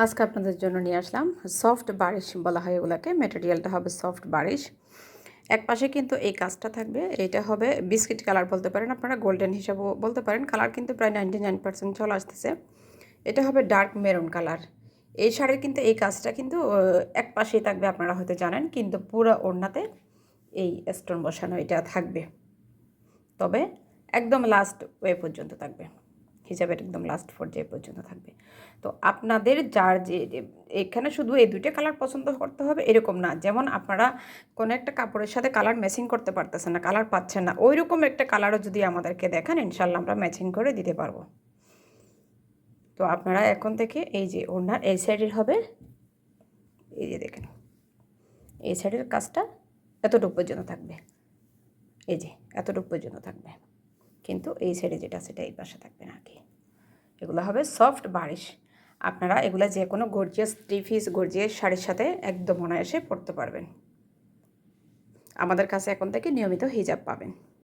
আজকে আপনাদের জন্য নিয়ে আসলাম সফট বারিশ বলা হয় এগুলোকে। ম্যাটেরিয়ালটা হবে সফট বারিশ। এক পাশে কিন্তু এই কাজটা থাকবে, এটা হবে বিস্কিট কালার বলতে পারেন, আপনারা গোল্ডেন হিসাবেও বলতে পারেন। কালার কিন্তু প্রায় 99% চলে আসতেছে। এটা হবে ডার্ক মেরুন কালার। এই শাড়ির কিন্তু এই কাজটা কিন্তু এক পাশেই থাকবে, আপনারা হয়তো জানেন, কিন্তু পুরো ওড়নাতে এই স্টোন বসানো এটা থাকবে, তবে একদম লাস্ট ওয়ে পর্যন্ত থাকবে, হিজাবের একদম লাস্ট পর্যায়ে পর্যন্ত থাকবে। তো আপনাদের যার যে এখানে শুধু এই দুইটা কালার পছন্দ করতে হবে এরকম না, যেমন আপনারা কোনো একটা কাপড়ের সাথে কালার ম্যাচিং করতে পারতেছেন না, কালার পাচ্ছেন না, ওই রকম একটা কালারও যদি আমাদেরকে দেখান ইনশাল্লাহ আমরা ম্যাচিং করে দিতে পারবো। তো আপনারা এখন থেকে এই যে ওনার এই সাইডের হবে, এই যে দেখেন এই সাইডের কাজটা এতটুকু পর্যন্ত থাকবে, এই যে এতটুকু পর্যন্ত থাকবে, কিন্তু এই সাইডে যেটা সেটা এই পাশে থাকবে না আর কি। এগুলো হবে সফট বারিশ। আপনারা এগুলো যে কোনো গর্জিয়াস থ্রি পিস গর্জিয়াস শাড়ির সাথে একদম অনায়াসে পরতে পারবেন। আমাদের কাছে এখন থেকে নিয়মিত হিজাব পাবেন।